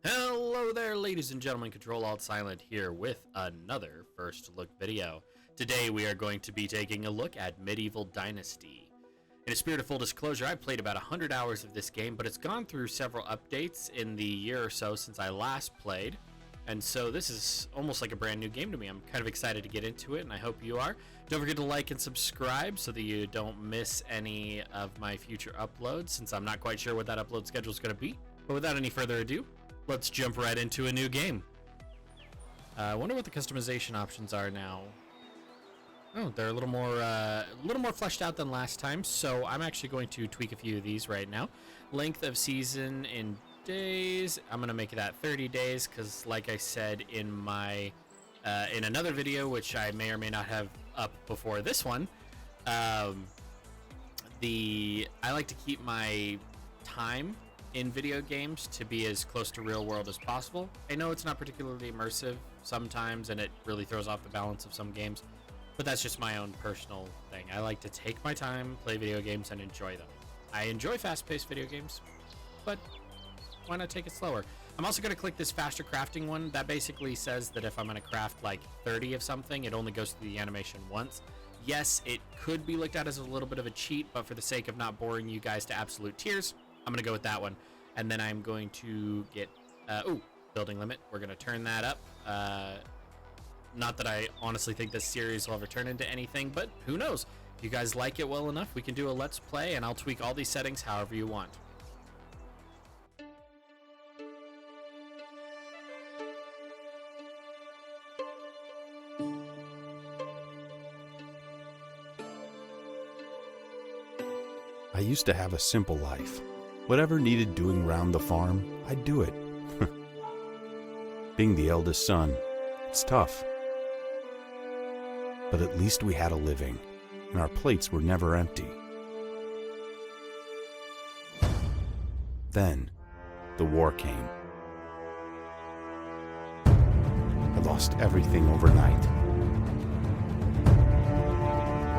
Hello there, ladies and gentlemen. Control Alt Silent here with another First Look video. Today we are going to be taking a look at Medieval Dynasty. In a spirit of full disclosure, I played about 100 hours of this game, but it's gone through several updates in the year or so since I last played. And so this is almost like a brand new game to me. I'm kind of excited to get into it, and I hope you are. Don't forget to like and subscribe so that you don't miss any of my future uploads, since I'm not quite sure what that upload schedule is going to be. But without any further ado, let's jump right into a new game. I wonder what the customization options are now. Oh, they're a little more fleshed out than last time, so I'm actually going to tweak a few of these right now. Length of season in days, I'm going to make that 30 days because, like I said in my in another video, which I may or may not have up before this one, I like to keep my time in video games to be as close to real world as possible. I know it's not particularly immersive sometimes, and it really throws off the balance of some games, but that's just my own personal thing. I like to take my time, play video games, and enjoy them. I enjoy fast-paced video games, but why not take it slower? I'm also going to click this faster crafting one. That basically says that if I'm going to craft like 30 of something, it only goes through the animation once. Yes, it could be looked at as a little bit of a cheat, but for the sake of not boring you guys to absolute tears, I'm going to go with that one. And then I'm going to get, building limit. We're going to turn that up. Not that I honestly think this series will ever turn into anything, but who knows? If you guys like it well enough, we can do a let's play, and I'll tweak all these settings however you want. I used to have a simple life. Whatever needed doing round the farm, I'd do it. Being the eldest son, it's tough. But at least we had a living, and our plates were never empty. Then, the war came. I lost everything overnight.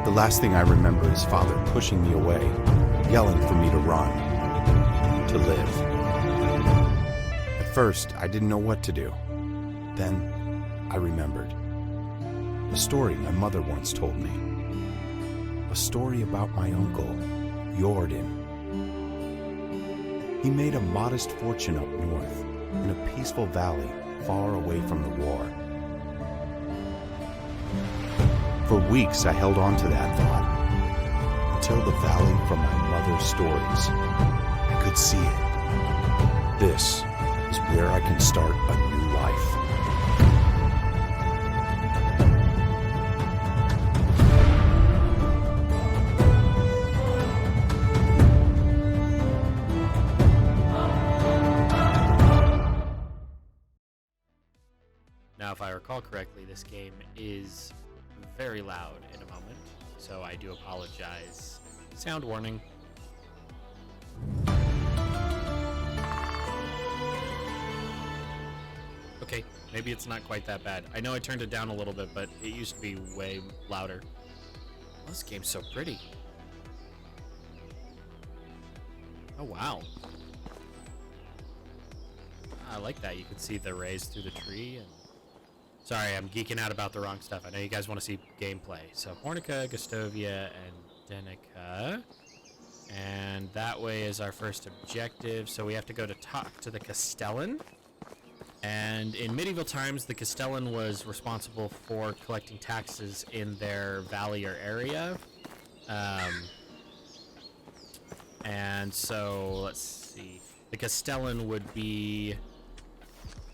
The last thing I remember is Father pushing me away, yelling for me to run, to live. At first, I didn't know what to do. Then, I remembered. A story my mother once told me. A story about my uncle, Jordan. He made a modest fortune up north, in a peaceful valley far away from the war. For weeks, I held on to that thought, until the valley from my mother's stories. I could see it. This is where I can start a new life. Now, if I recall correctly, this game is very loud in a moment, so I do apologize. Sound warning. Okay, maybe it's not quite that bad. I know I turned it down a little bit, but it used to be way louder. Oh, this game's so pretty. Oh, wow. I like that. You can see the rays through the tree. And sorry, I'm geeking out about the wrong stuff. I know you guys want to see gameplay. So, Hornica, Gustovia, and Denica. And that way is our first objective. So we have to go to talk to the Castellan. And in medieval times, the Castellan was responsible for collecting taxes in their valley or area. And so, let's see. The Castellan would be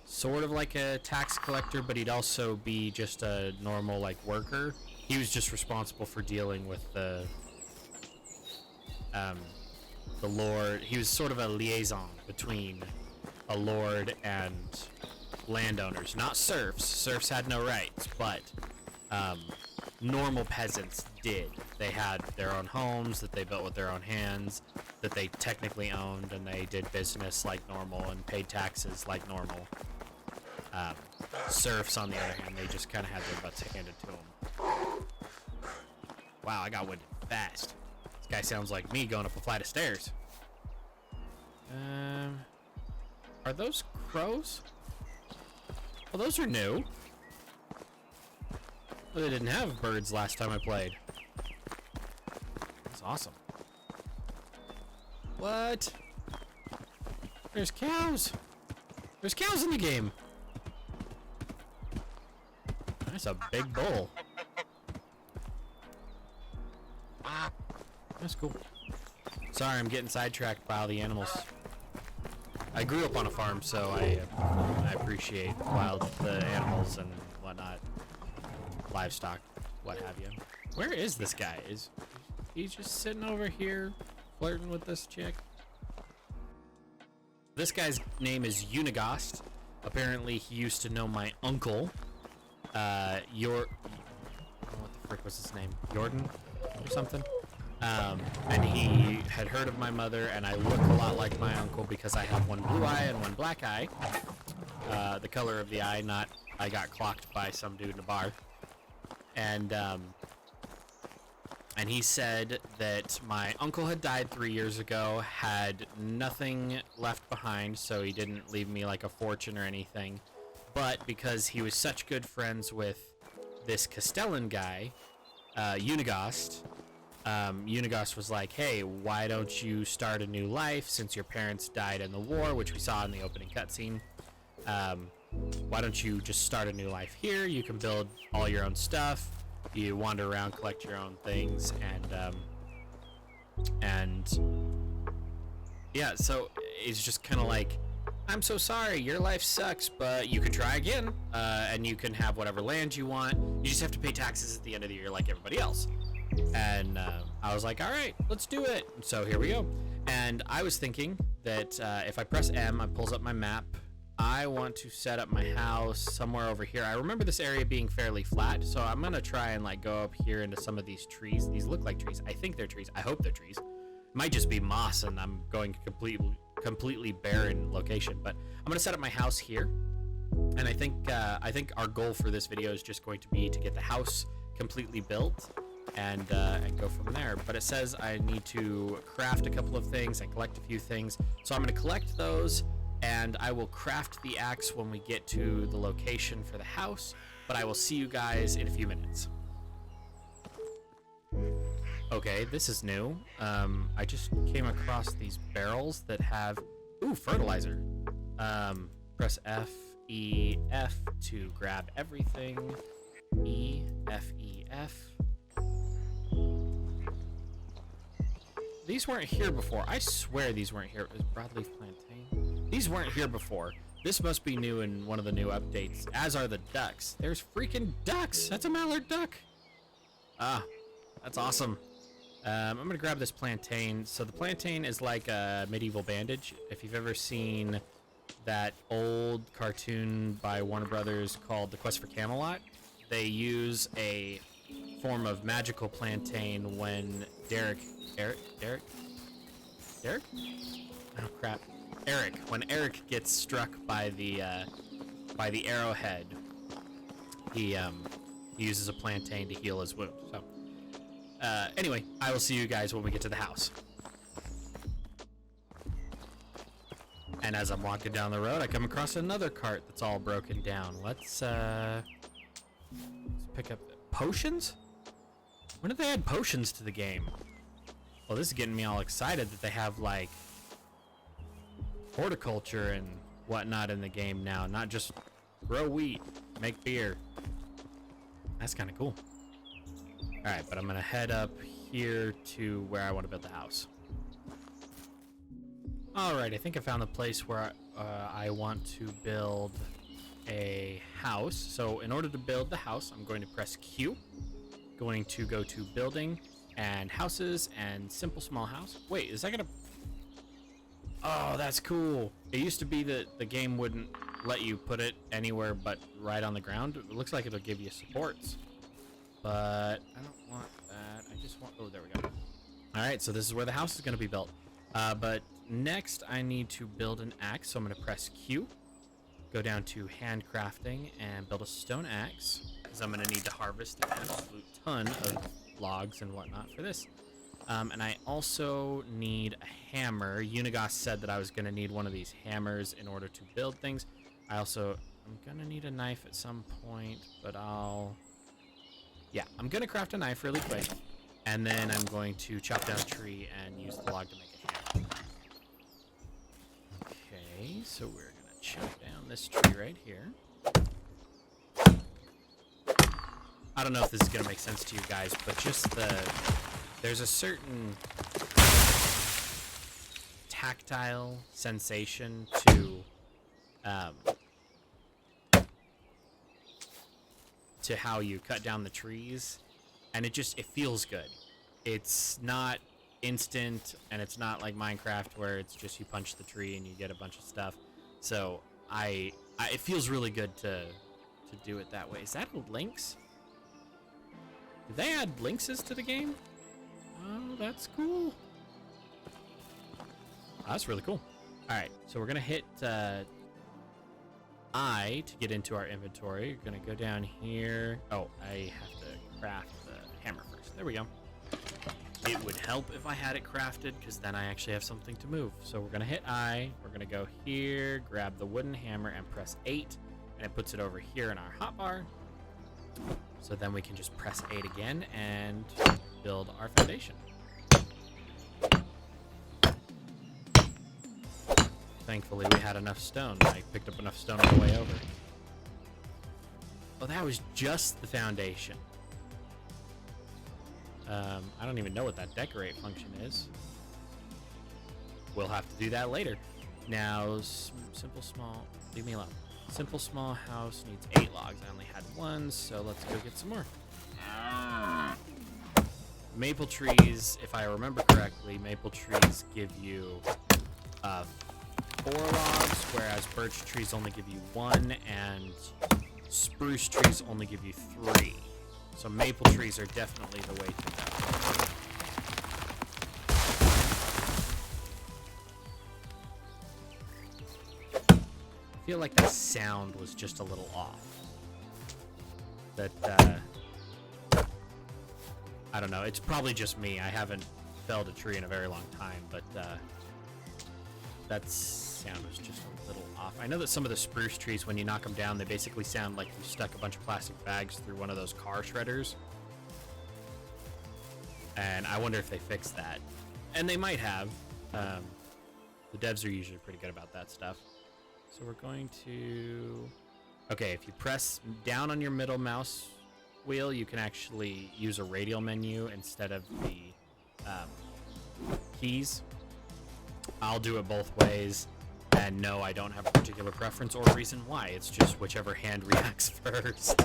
sort of like a tax collector, but he'd also be just a normal, like, worker. He was just responsible for dealing with the lord. He was sort of a liaison between a lord and landowners, not serfs. Serfs had no rights, but normal peasants did. They had their own homes that they built with their own hands, that they technically owned, and they did business like normal and paid taxes like normal. Serfs, on the other hand, they just kind of had their butts handed to them. Wow, I got winded fast. This guy sounds like me going up a flight of stairs. Are those crows? Well, those are new. Well, they didn't have birds last time I played. That's awesome. What? There's cows. There's cows in the game. That's a big bull. That's cool. Sorry, I'm getting sidetracked by all the animals. I grew up on a farm, so I appreciate the animals and whatnot, livestock, what have you. Where is this guy? Is he just sitting over here flirting with this chick? This guy's name is Unigost. Apparently, he used to know my uncle. What the frick was his name? Jordan or something? And he had heard of my mother, and I look a lot like my uncle because I have one blue eye and one black eye. The color of the eye, not I got clocked by some dude in a bar. And he said that my uncle had died 3 years ago, had nothing left behind, so he didn't leave me like a fortune or anything. But because he was such good friends with this Castellan guy, Unigost, Unigost was like, hey, why don't you start a new life since your parents died in the war, which we saw in the opening cutscene. Why don't you just start a new life here? You can build all your own stuff. You wander around, collect your own things, and yeah, so it's just kind of like, I'm so sorry, your life sucks, but you can try again, and you can have whatever land you want. You just have to pay taxes at the end of the year like everybody else. And I was like, all right, let's do it. And so here we go. And I was thinking that if I press M, it pulls up my map. I want to set up my house somewhere over here. I remember this area being fairly flat, so I'm gonna try and like go up here into some of these trees. These look like trees. I think they're trees. I hope they're trees. It might just be moss, and I'm going completely barren location. But I'm gonna set up my house here, and I think our goal for this video is just going to be to get the house completely built and go from there. But it says I need to craft a couple of things and collect a few things, so I'm going to collect those, and I will craft the axe when we get to the location for the house. But I will see you guys in a few minutes. Okay, this is new. I just came across these barrels that have fertilizer. Press F, E, F to grab everything. E, F, E, F. These weren't here before. I swear these weren't here. Is broadleaf plantain? These weren't here before. This must be new in one of the new updates, as are the ducks. There's freaking ducks. That's a mallard duck. Ah, that's awesome. I'm gonna grab this plantain. So the plantain is like a medieval bandage. If you've ever seen that old cartoon by Warner Brothers called The Quest for Camelot, they use a form of magical plantain when Derek? Oh crap. When Eric gets struck by the arrowhead, he uses a plantain to heal his wound. So anyway, I will see you guys when we get to the house. And as I'm walking down the road, I come across another cart that's all broken down. Let's pick up potions? When did they add potions to the game? Well, this is getting me all excited that they have, like, horticulture and whatnot in the game now. Not just grow wheat, make beer. That's kind of cool. Alright, but I'm going to head up here to where I want to build the house. Alright, I think I found the place where I want to build a house. So in order to build the house, I'm going to press Q. Going to go to building and houses and simple small house. Wait, is that gonna... Oh, that's cool. It used to be that the game wouldn't let you put it anywhere but right on the ground. It looks like it'll give you supports, but I don't want that. I just want... Oh, there we go. Alright, so this is where the house is gonna be built. But next I need to build an axe, so I'm gonna press Q. Go down to handcrafting and build a stone axe, because I'm going to need to harvest an absolute ton of logs and whatnot for this. And I also need a hammer. Unigos said that I was going to need one of these hammers in order to build things. I'm going to need a knife at some point, but yeah, I'm going to craft a knife really quick. And then I'm going to chop down a tree and use the log to make a hammer. Okay, so we're going to chop down this tree right here. I don't know if this is going to make sense to you guys, but just there's a certain tactile sensation to how you cut down the trees, and it feels good. It's not instant, and it's not like Minecraft where it's just you punch the tree and you get a bunch of stuff. So it feels really good to do it that way. Is that a lynx? Did they add lynxes to the game? Oh, that's cool. Oh, that's really cool. All right, so we're gonna hit I to get into our inventory. You're gonna go down here. Oh, I have to craft the hammer first. There we go. It would help if I had it crafted, because then I actually have something to move. So we're gonna hit I. We're gonna go here, grab the wooden hammer, and press 8, and it puts it over here in our hotbar. So then we can just press 8 again and build our foundation. Thankfully, we had enough stone. I picked up enough stone on the way over. Oh, that was just the foundation. I don't even know what that decorate function is. We'll have to do that later. Now, simple small, leave me alone. Simple small house needs 8 logs. I only had 1, so let's go get some more. Maple trees, if I remember correctly, maple trees give you 4 logs, whereas birch trees only give you 1, and spruce trees only give you 3. So maple trees are definitely the way to go. I feel like that sound was just a little off. That, I don't know. It's probably just me. I haven't felled a tree in a very long time, but that sound was just a little off. I know that some of the spruce trees, when you knock them down, they basically sound like you stuck a bunch of plastic bags through one of those car shredders. And I wonder if they fixed that. And they might have. The devs are usually pretty good about that stuff. So we're going to... Okay, if you press down on your middle mouse wheel, you can actually use a radial menu instead of the keys. I'll do it both ways, and no, I don't have a particular preference or reason why. It's just whichever hand reacts first.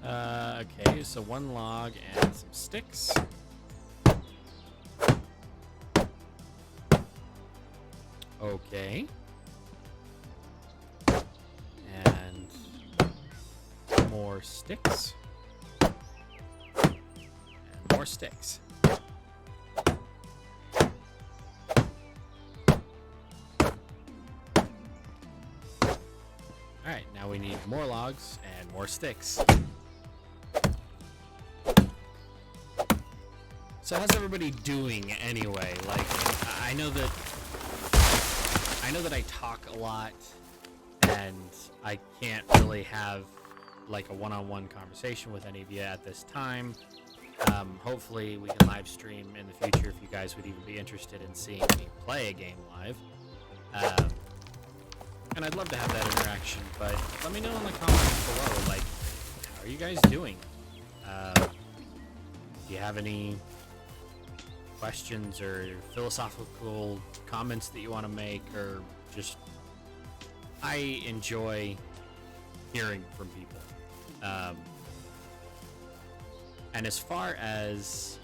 Okay, so 1 log and some sticks. Okay. And more sticks. And more sticks. Alright, now we need more logs and more sticks. So how's everybody doing anyway? Like, I know that I talk a lot, and I can't really have like a one-on-one conversation with any of you at this time. Hopefully we can live stream in the future if you guys would even be interested in seeing me play a game live. And I'd love to have that interaction, but let me know in the comments below, like, how are you guys doing? Do you have any questions or philosophical comments that you want to make, or just... I enjoy hearing from people. And as far as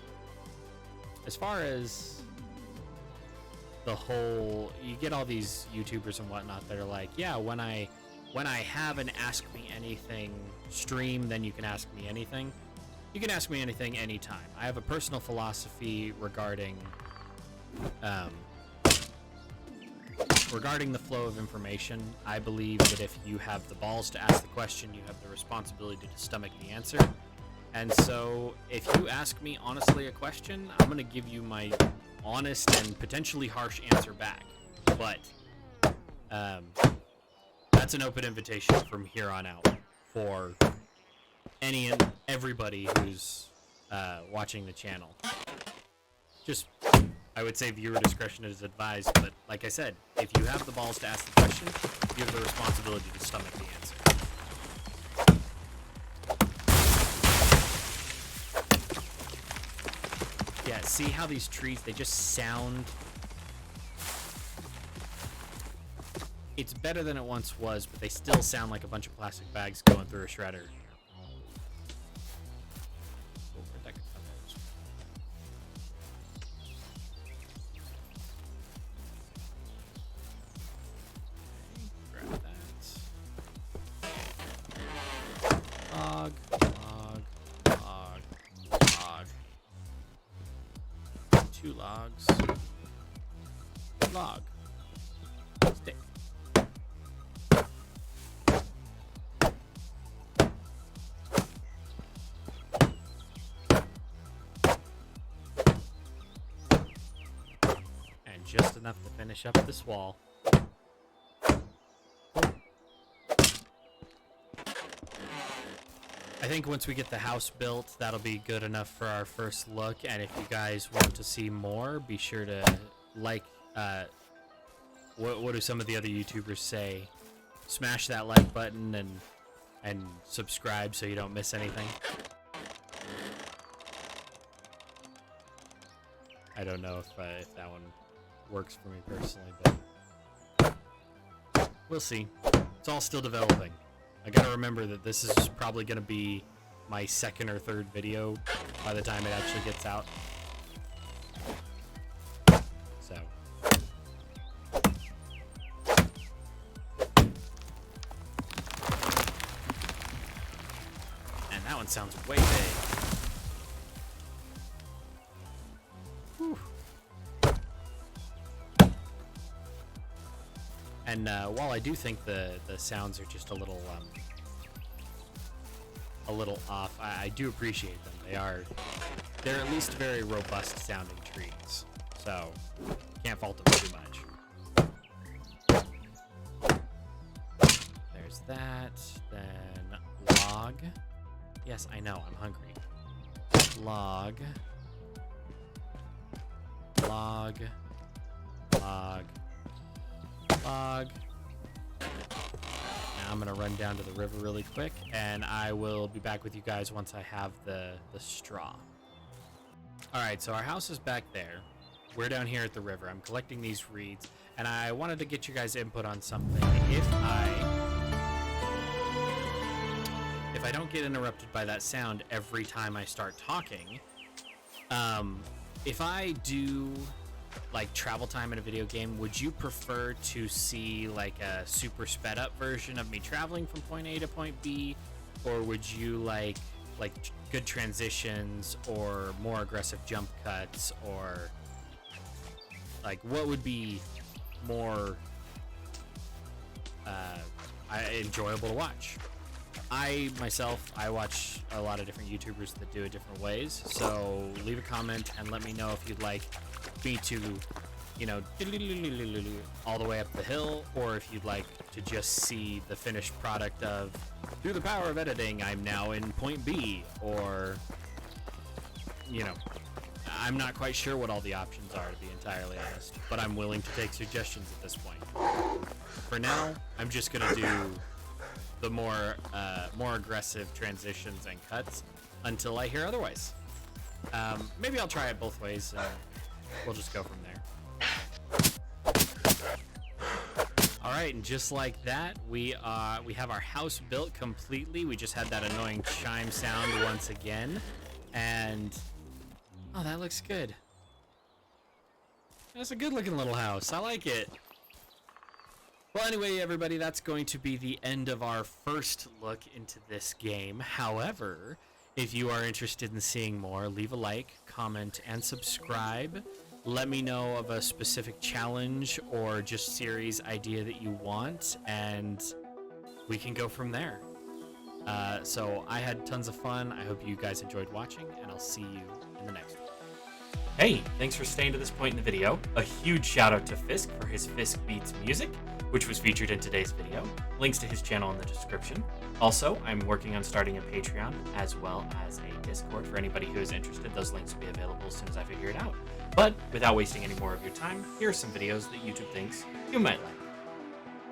the whole, you get all these YouTubers and whatnot that are like, yeah, when I have an Ask Me Anything stream, then you can ask me anything. You can ask me anything anytime. I have a personal philosophy regarding the flow of information. I believe that if you have the balls to ask the question, you have the responsibility to stomach the answer. And so, if you ask me honestly a question, I'm going to give you my honest and potentially harsh answer back. But that's an open invitation from here on out for any and everybody who's watching the channel. Just, I would say viewer discretion is advised, but like I said, if you have the balls to ask the question, you have the responsibility to stomach the answer. Yeah, see how these trees, they just sound... It's better than it once was, but they still sound like a bunch of plastic bags going through a shredder. Two logs. Log. Stick. And just enough to finish up this wall. I think once we get the house built, that'll be good enough for our first look. And if you guys want to see more, be sure to like, what do some of the other YouTubers say? Smash that like button and subscribe so you don't miss anything. I don't know if that one works for me personally, but we'll see. It's all still developing. I gotta remember that this is probably gonna be my second or third video by the time it actually gets out. So. And that one sounds way big. Whew. And while I do think the sounds are just a little off, I do appreciate them. They're at least very robust sounding trees, so can't fault them too much. There's that. Then log. Yes, I know, I'm hungry. Log. Log. Log. Log. Now I'm gonna run down to the river really quick, and I will be back with you guys once I have the straw. Alright, so our house is back there. We're down here at the river. I'm collecting these reeds, and I wanted to get you guys input on something. If I don't get interrupted by that sound every time I start talking, if I do like travel time in a video game, would you prefer to see like a super sped up version of me traveling from point A to point B, or would you like good transitions or more aggressive jump cuts, or like what would be more enjoyable to watch? I watch a lot of different YouTubers that do it different ways, so leave a comment and let me know if you'd like me to, you know, all the way up the hill, or if you'd like to just see the finished product of, through the power of editing, I'm now in point B, or, you know, I'm not quite sure what all the options are, to be entirely honest, but I'm willing to take suggestions at this point. For now, I'm just gonna do the more aggressive transitions and cuts until I hear otherwise. Maybe I'll try it both ways. We'll just go from there. All right, and just like that, we have our house built completely. We just had that annoying chime sound once again, and oh, that looks good. That's a good-looking little house. I like it. Well, anyway, everybody, that's going to be the end of our first look into this game. However, if you are interested in seeing more, leave a like, comment, and subscribe. Let me know of a specific challenge or just series idea that you want, and we can go from there. So I had tons of fun. I hope you guys enjoyed watching, and I'll see you in the next one. Hey, thanks for staying to this point in the video. A huge shout out to Fisk for his Fisk Beats music, which was featured in today's video. Links to his channel in the description. Also, I'm working on starting a Patreon as well as a Discord for anybody who is interested. Those links will be available as soon as I figure it out. But without wasting any more of your time, here are some videos that YouTube thinks you might like.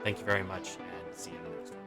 Thank you very much, and see you in the next one.